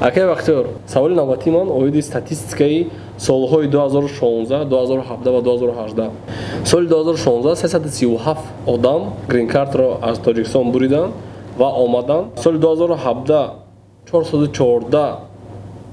Акай Бахтиёр, саволи навбатии ман оиди статистикаи солҳои 2016, 2017 ва 2018. Соли 2016 337 одам грин-картро аз Тоҷикистон буриданд ва омаданд. Соли 2017 414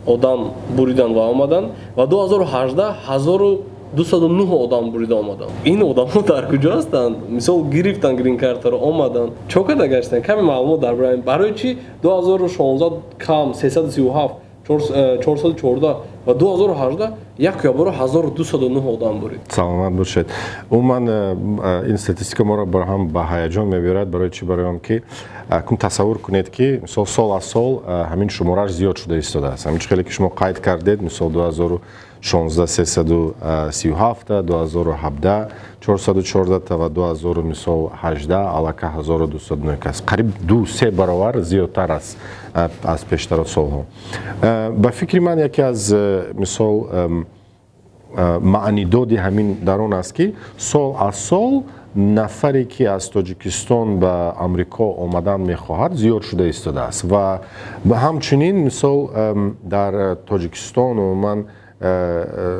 одам буриданд ва омаданд ва 2018 1209 одам бурида омаданд. Ин одамҳо дар куҷо ҳастанд? Мисол гирифтанд грин-картаро, омаданд. Чо карда гаштанд? Каме маълумот дар бораи барои чӣ 2016 кам 337, 414 ва 2018 як ябора 1209 одам бурид. Саломат бошед. Умуман ин статистика моро ҳам ба ҳаяҷон мебиёрад. Барои чӣ? Барои он ки кун тасаввур кунед ки мисол сол аз сол ҳамин шуморааш зиёд шуда истодааст. Ҳамин хеле ки шумо қайд кардед, мисол 2016 337, 2017 414 ва 2018 аллака 1209 аст. Қариб 2-3 баробар зиёдтар аст аз пештаро солҳо. Ба фикри ман яке аз мисол маънидоди ҳамин дар он аст ки сол аз сол нафаре ки аз Тоҷикистон ба Амрико омадан мехоҳад зиёд шуда истодааст ва ҳамчунин мисол дар Тоҷикистон умуман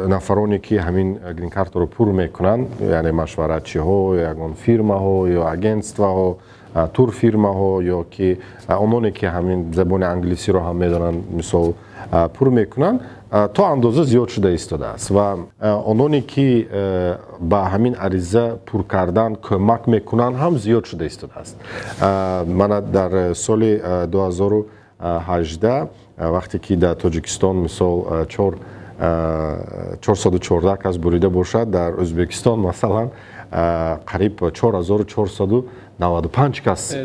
нафароне ки ҳамин грин-картаро пур мекунанд, яъне машваратчиҳо, ягон фирмаҳо ё агентстваҳо, турфирмаҳо ё ки ононе ки ҳамин забони англисиро ҳам медонанд мисол пур мекунанд, то андоза зиёд шуда истодааст ва ононе ки ба ҳамин ариза пур кардан кӯмак мекунанд ҳам зиёд шуда истодааст. Мана дар соли 2018 вақте ки дар Тоҷикистон мисол 414 кас бурида бошад, дар Ӯзбекистон масалан қариб 4495 кас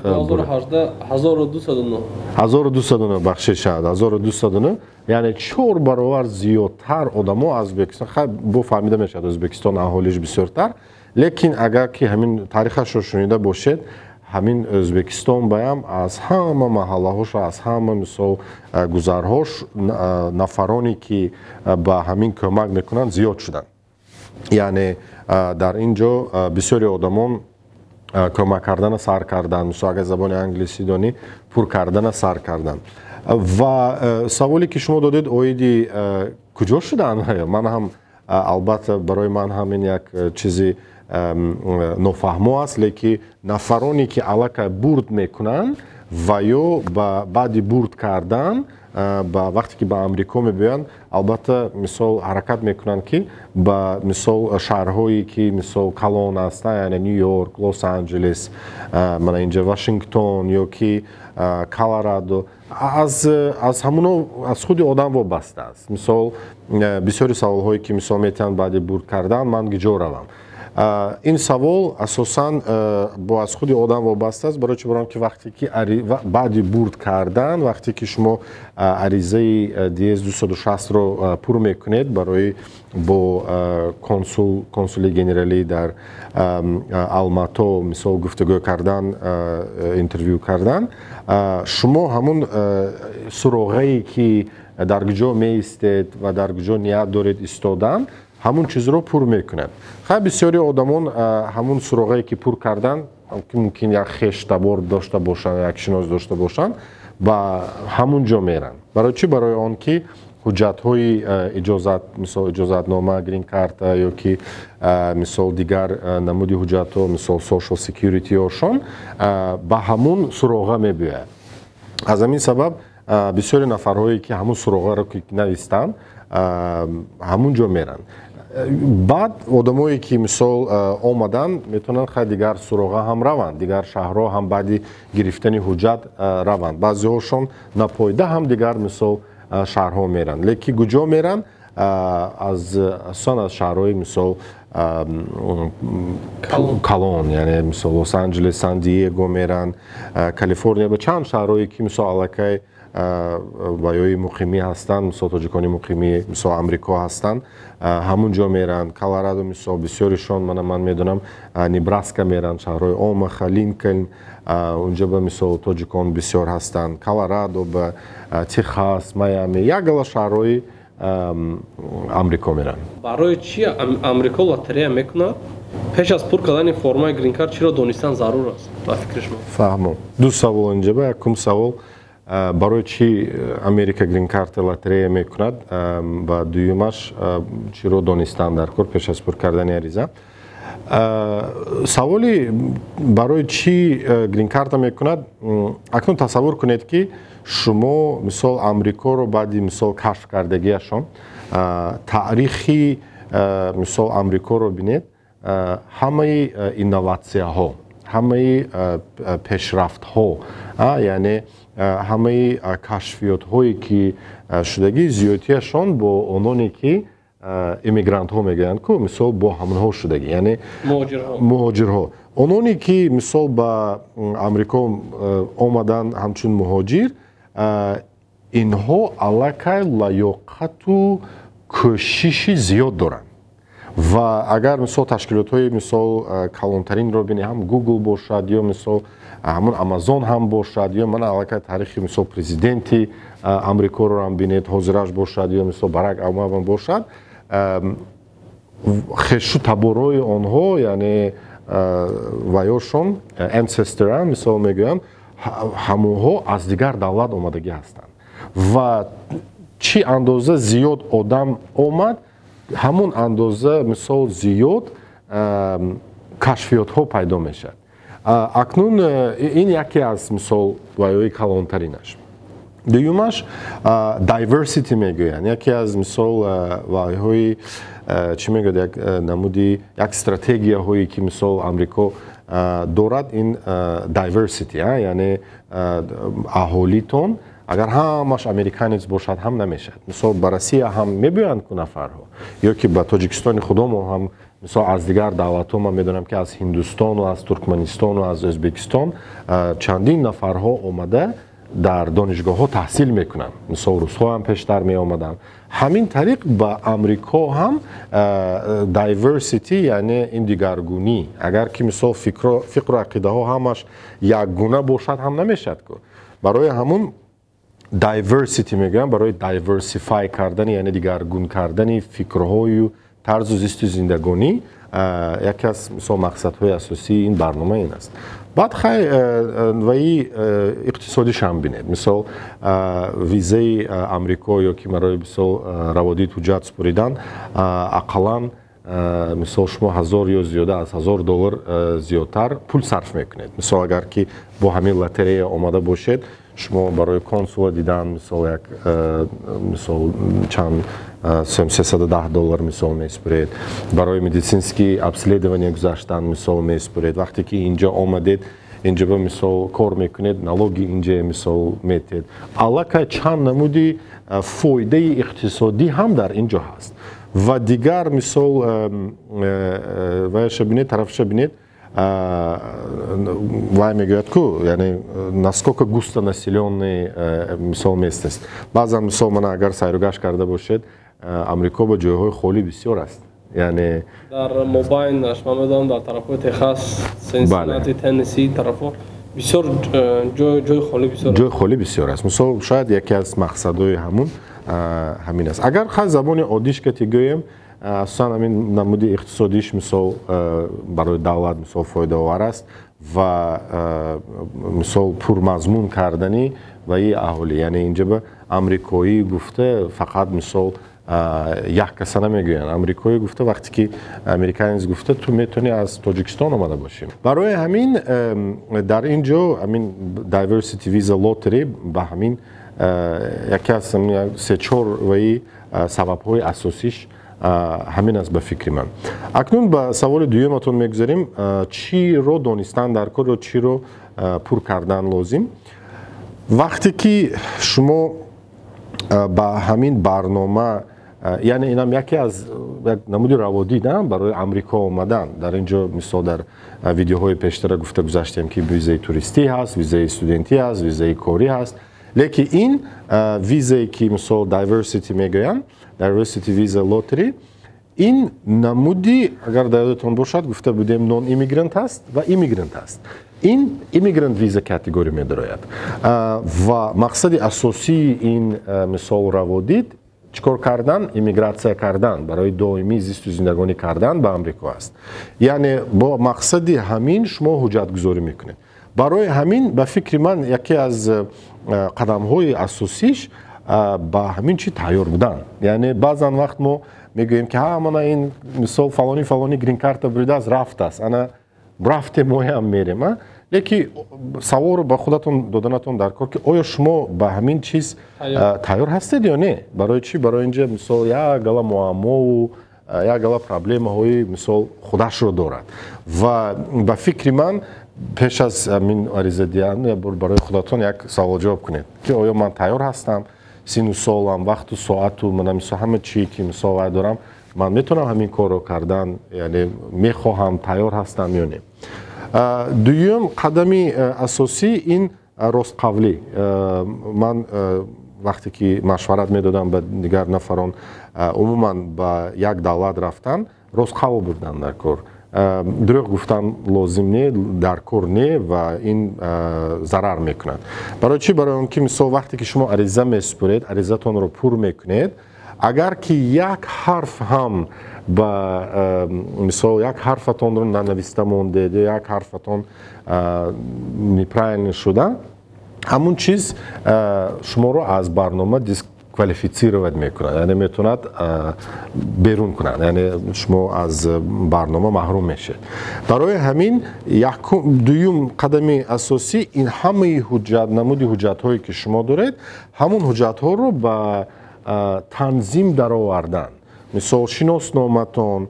1209 бахшиш шад 1209, яъне 4 баробар зиёдтар одамо аз Ӯзбекистон. Хай бо фаҳмида мешавад Ӯзбекистон аҳолиш бисёртар, лекин агар ки ҳамин таърихашро шунида бошед, ҳамин Ӯзбекистон баям аз ҳама маҳаллаҳош, аз ҳама мисол гузарҳош нафароне ки ба ҳамин кӯмак мекунанд зиёд шуданд. Яъне дар ин ҷо бисёри одамон кӯмак кардана сар карданд, мисол агар забони англисӣ донӣ, пур кардана сар карданд. Ва саволе ки шумо додед оиди куҷо шуданд, ман ҳам албатта барои ман ҳамин як чизи нофаҳмо аст, лекин нафароне ки аллакай бурд мекунанд ва ё ба баъди бурд кардан ба вақте ки ба Амрико мебиёянд, албатта мисол ҳаракат мекунанд ки ба мисол шаҳрҳое ки мисол калон ҳастанд, яъне Нью-Йорк, Лос-Анҷелес, мана инҷа Вашингтон ё ки Колорадо, аз ҳамуно аз худи одам вобаста аст. Мисол бисёри саволҳое ки мисол метавонанд баъди бурд кардан ман гиҷо равам. ин савол асосан бо аз худи одам вобаста аст, барои чӣ? Барои ки вақте ки баъди бурд кардан, вақте ки шумо аризаи DS 260-ро пур мекунед барои бо консули генералӣ дар Алмато мисол гуфтугӯ кардан, интервю кардан, шумо ҳамун суроғае ки дар куҷо меистед ва дар куҷо ният доред истодан, ҳамун чизро пур мекунад. Хай бисёри одамон ҳамун суроғае ки пур кардан, мумкин як хештабор дошта бошанд, як шинос дошта бошанд, ба ҳамун ҷо меранд. Барои чӣ? Барои он ки ҳуҷҷатҳои иҷозат, мисол иҷозатнома, грин карта ё ки мисол дигар намуди ҳуҷҷатҳо, мисол social security-ҳошон ба ҳамун суроға мебиёяд. Аз ҳамин сабаб бисёри нафарҳое ки ҳамун суроғаро ки навистанд, ҳамун ҷо меранд. Баъд одамое ки мисол омаданд метавонанд хай дигар суроға ҳам раванд, дигар шаҳрҳо ҳам баъди гирифтани ҳуҷҷат раванд. Баъзеҳошон напоида ҳам дигар мисол шаҳрҳо меранд, лекин куҷо меранд? Асосан аз шаҳрҳои мисол калон, яъне мисол Лос-Анҷелес, Сан-Диего меранд, Калифорния, ба чанд шаҳрҳое ки мисол аллакай ваёи муқимӣ ҳастанд, мисол тоҷикони муқимӣ, мисол Амрико ҳастанд, ҳамун ҷо меранд. Колорадо мисол бисёришон ман медонам Небраска меранд, шаҳрҳои Омаха, Линкольн, унҷо ба мисол тоҷикон бисёр ҳастанд. Колорадо, ба Техас, Майами, як гала шаҳрҳои Амрико меранд. Барои чӣ Амрико лотарея мекунад? Пеш аз пур кардани формаи грин карт чиро донистан зарур аст ба фикри шумо? Фаҳмом. Ду савол инҷа ба. Якум савол барои чӣ Америка грин карта лотерея мекунад ва дуюмаш чиро донистан дар кор пеш аз пур кардани ариза. саволи барои чӣ грин карта мекунад, акнун тасаввур кунед ки шумо мисол Амрикоро баъди мисол кашф кардагиашон таърихи мисол Амрикоро бинед, ҳамаи инноватсияҳо, ҳамаи пешрафтҳо, яъне ҳамаи кашфиётҳое ки шудагӣ зиёдтияшон бо ононе ки иммигрантҳо мегӯянд ку мисол бо ҳамонҳо шудагӣ, яъне муҳоҷирҳо, ононе ки мисол ба Амрико омаданд ҳамчун муҳоҷир, инҳо аллакай лаёқату кӯшиши зиёд доранд. ва агар мисол ташкилотҳои мисол калонтаринро бинем, ҳам Google бошад ё мисол ҳамон Amazon ҳам бошад, ё мана аллакай таърихи мисол президенти Амрикоро ҳам бинед, ҳозираш бошад ё мисол Барак Обама бошад, хешу таборои онҳо, яъне ваёшон ancestor мисол мегӯям, ҳамонҳо аз дигар давлат омадагӣ ҳастанд ва чӣ андоза зиёд одам омад, ҳамон андоза мисол зиёд кашфиётҳо пайдо мешавад. акнун ин яке аз мисол ваёи калонтаринаш. дуюмаш diversity мегӯянд, яке аз мисол ваъҳои чӣ мегӯяд, як намуди як стратегияҳое ки мисол Амрико дорад, ин diversity, яъне аҳолитон агар ҳамаш американец бошад ҳам намешавад. мисол ба Россия ҳам мебиёянд ку нафарҳо, ё ки ба Тоҷикистони худомо ҳам мисол аз дигар давлатҳо ман медонам ки аз Ҳиндустону, аз Туркманистону, аз Ӯзбекистон чандин нафарҳо омада дар донишгоҳҳо таҳсил мекунанд. мисол русҳо ҳам пештар меомаданд. ҳамин тариқ ба Амрико ҳам diversity, яъне ин дигаргунӣ, агар ки мисол фиқру ақидаҳо ҳамаш якгуна бошад ҳам намешавад ку. барои ҳамун diversity мегӯям, барои diversify кардани, яъне дигаргун кардани фикрҳою тарзу зисту зиндагонӣ яке аз мисол мақсадҳои асосии ин барнома ин аст. баъд хай ваи иқтисодишам бинед, мисол визаи Амрико ё ки барои мисол раводид ҳуҷҷат супоридан ақаллан мисол шумо 1000 ё зиёда аз $1000 зиёдтар пул сарф мекунед. мисол агар ки бо ҳамин лотерея омада бошед, шумо барои консула дидан мисол як мисол чанд $310 мисол месупуред, барои медицински обследование гузаштан мисол месупуред. вақте ки инҷо омадед, инҷа ба мисол кор мекунед, налоги инҷа мисол метед. аллакай чанд намуди фоидаи иқтисодӣ ҳам дар инҷо ҳаст. ва дигар мисол ваяша бинед, тарафша бинед, вай мегӯяд ку, яъне насколько густо населённый мисол местность. баъзан мисол мана агар сайругашт карда бошед, Амрико ба ҷойҳои холӣ бисёр аст. яъне дар мобайнаш ман медонам дар тарафҳои Техас, Синсинати, Теннесси тарафҳо бисёр ҷойи холӣ бисёр, ҷойи холӣ бисёр аст. мисол шояд яке аз мақсадҳои ҳамин аст. агар хай забони оддиш ки гӯем, асосан ҳамин намуди иқтисодиш мисол барои давлат мисол фоидаовар аст ва мисол пурмазмун кардани ва и аҳолӣ, яъне инҷа ба амрикоӣ гуфта фақат мисол як каса намегӯянд. амрикоӣ гуфта, вақте ки американец гуфта ту метавонӣ аз Тоҷикистон омада бошӣ. барои ҳамин дар ин ҷо ҳамин diversity visa lottery ба ҳамин яке аз 3-4 ваи сабабҳои асосиш ҳамин аст ба фикри ман. акнун ба саволи дуюматон мегузарем, чиро донистан дар кор ё чиро пур кардан лозим. вақте ки шумо ба ҳамин барнома, яъне инам яке аз як намуди раводид барои Амрико омадан, дар ин ҷо мисол дар видеоҳои пештара гуфта гузаштем ки визаи туристӣ ҳаст, визаи студентӣ ҳаст, визаи корӣ ҳаст, лекин ин визае ки мисол diversity мегӯянд, diversity visa lottery, ин намуди, агар дар ёдатон бошад, гуфта будем non immigrant аст ва immigrant аст. ин immigrant visa категория медарояд ва мақсади асосии ин мисол раводид чӣ кор кардан? иммигратсия кардан, барои доимӣ зисту зиндагонӣ кардан ба Амрико аст. яъне бо мақсади ҳамин шумо ҳуҷҷатгузорӣ мекунед. барои ҳамин ба фикри ман яке аз қадамҳои асосиш ба ҳамин чӣ тайёр будан. Яъне баъзан вақт мо мегӯем ки мана ин мисол фалони грин карта буридааст рафтааст, ана рафте моям мерем. леки саволро ба худатон доданатон дар кор ки оё шумо ба ҳамин чиз тайёр ҳастед ё не? Барои чӣ? Барои инҷа мисол як гала муаммову як гала проблемаҳои мисол худашро дорад. Ва ба фикри ман пеш аз ҳамин аризадиҳанда барои худатон як савол-ҷавоб кунед ки оё ман тайёр ҳастам, сину солам, вақту соату мана мисол ҳама чӣ ки мисол вай дорам, ман метавонам ҳамин корро кардан, яъне мехоҳам, тайёр ҳастам ё не? Дуюм қадами асосӣ ин ростқавлӣ. Ман вақте ки машварат медодам ба дигар нафарон умуман ба як давлат рафтан, ростқавл бурдан дар кор. Дурӯғ гуфтан лозим не, дар кор не ва ин зарар мекунад. Барои чӣ? Барои он ки мисол вақте ки шумо ариза месупоред, аризатонро пур мекунед, агар ки як ҳарф ҳам ба мисол як ҳарфатонро нанависта мондед ё як ҳарфатон неправилно шуда, ҳамун чиз шуморо аз барнома дисквалифицировать мекунад, яъне метавонад берун кунад, яъне шумо аз барнома маҳрум мешед. Барои ҳамин дуюм қадами асосӣ ин ҳамаи намуди ҳуҷҷатҳое ки шумо доред, ҳамун ҳуҷҷатҳоро ба танзим даровардан. Мисол шиносноматон,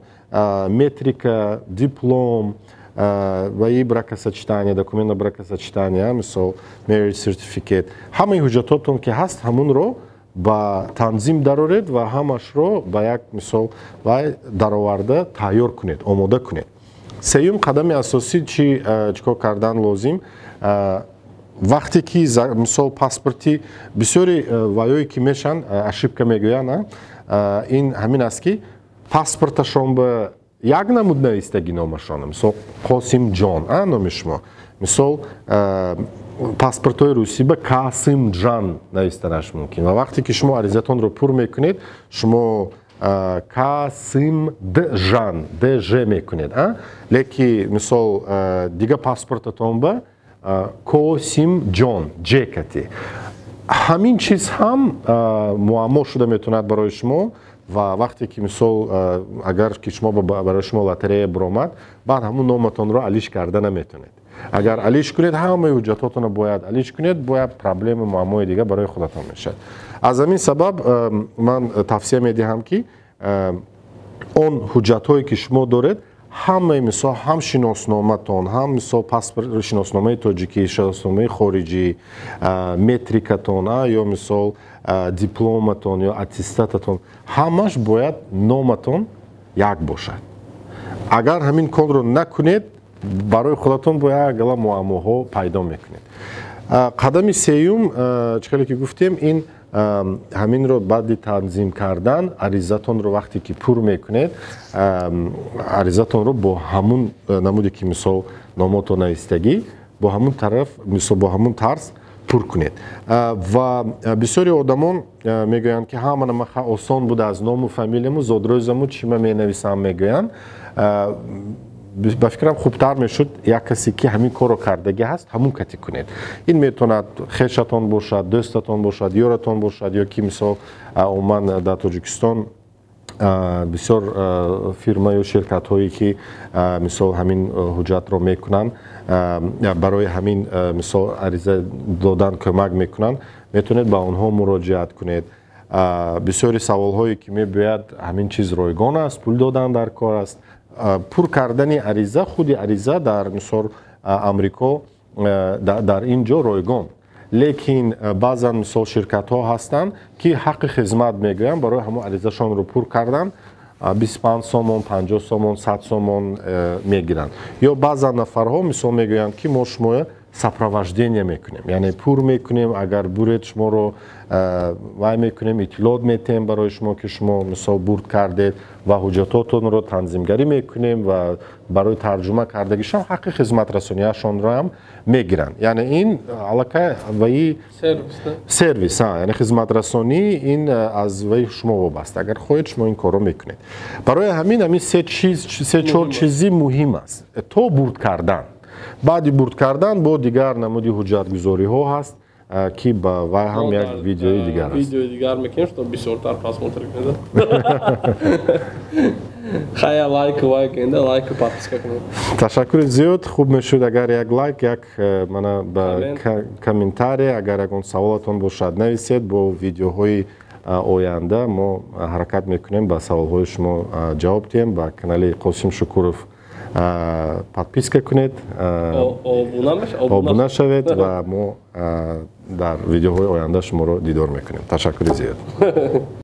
метрика, диплом ва и бракосочетание, документ на бракосочетание, мисол marriage certificate, ҳамаи ҳуҷҷатотон ки ҳаст, ҳамунро ба танзим дароред ва ҳамашро ба як мисол вай дароварда тайёр кунед, омода кунед. Сеюм қадами асосӣ чӣ кор кардан лозим? Вақте ки мисол паспорти бисёри ваёе ки мешан ошибка мегӯянд, ин ҳамин аст ки паспорташон ба як намуд навистагӣ номашон, мисол Қосим ҷон номи шумо, мисол паспортҳои русӣ ба Касим ҷан навистанаш мумкин. Ва вақте ки шумо аризатонро пур мекунед, шумо Касим ҷан дж мекунед, леки мисол дига паспортатон ба Косим ҷон ҷ кати. ҳамин чиз ҳам муаммо шуда метавонад барои шумо ва вақте ки мисол агар ки шумо барои шумо лотерея биромад, баъд ҳамун номатонро алиш карда наметавонед. Агар алиш кунед, ҳамаи ҳуҷҷатотонро бояд алиш кунед, бояд проблеми муаммои дигар барои худатон мешавад. Аз ҳамин сабаб ман тавсия медиҳам ки он ҳуҷҷатҳое ки шумо доред, ҳамаи мисол ҳам шиносноматон, ҳам мисол паспорт шиносномаи тоҷикӣ, шиносномаи хориҷӣ, метрикатон ё мисол дипломатон ё аттестататон, ҳамаш бояд номатон як бошад. Агар ҳамин корро накунед, барои худатон бо як гала муаммоҳо пайдо мекунед. Қадами сеюм чӣ хеле ки гуфтем, ин ҳаминро баъди танзим кардан аризатонро вақте ки пур мекунед, аризатонро бо ҳамун намуде ки мисол номото навистагӣ бо ҳамун тараф мисол бо ҳамун тарз пур кунед. Ва бисёри одамон мегӯянд ки мана маха осон буда аз ному фамилияму зодрӯзаму чӣ ма менависам мегӯянд. Ба фикрам хубтар мешуд як касе ки ҳамин корро кардагӣ ҳаст, ҳамун кати кунед. Ин метавонад хешатон бошад, дӯстатон бошад, ёратон бошад, ё ки мисол умуман дар Тоҷикистон бисёр фирма ё ширкатҳое ки мисол ҳамин ҳуҷҷатро мекунанд, барои ҳамин мисол ариза додан кӯмак мекунанд, метавонед ба онҳо муроҷиат кунед. Бисёри саволҳое ки мебояд, ҳамин чиз ройгон аст, пул додан дар кор аст. Пур кардани ариза, худи ариза дар мисол Амрико дар ин ҷо ройгон. Лекин баъзан мисол ширкатҳо ҳастанд ки ҳаққи хизмат мегӯянд, барои ҳамон аризашонро пур кардан 25 сомон, 50 сомон, 100 сомон мегиранд. Ё баъзан нафарҳо мисол мегӯянд ки мо шумо сопровождение мекунем, яъне пур мекунем, агар буред шуморо вай мекунем, иттилоот метем барои шумо ки шумо мисол бурд кардед ва ҳуҷҷатотонро танзимгарӣ мекунем ва барои тарҷума кардагишам ҳаққи хизматрасониашонро ҳам мегиранд. Яъне ин аллакай ваи сервис, яъне хизматрасонӣ ин аз ваи шумо вобаста. Агар хоҳед шумо ин корро мекунед. Барои ҳамин се чор чизи муҳим аст. То бурд кардан, баъди бурд кардан бо дигар намуди ҳуҷҷатгузориҳо ҳаст ки ба вай ҳам як видеои дигар аст. Видеои дигар мекунем, чтобы бисёртар просмотр кунед. Хая лайк энда лайк подписка кунед. Ташаккури зиёд. Хуб мешуд агар як лайк, як мана ба комментарий, агар ягон саволатон бошад нависед. Бо видеоҳои оянда мо ҳаракат мекунем ба саволҳои шумо ҷавоб диҳем. Ба канали Қосим Шукуров подписка кунед, обуна шавед ва мо дар видеоҳои оянда шуморо дидор мекунем. Ташаккури зиёд.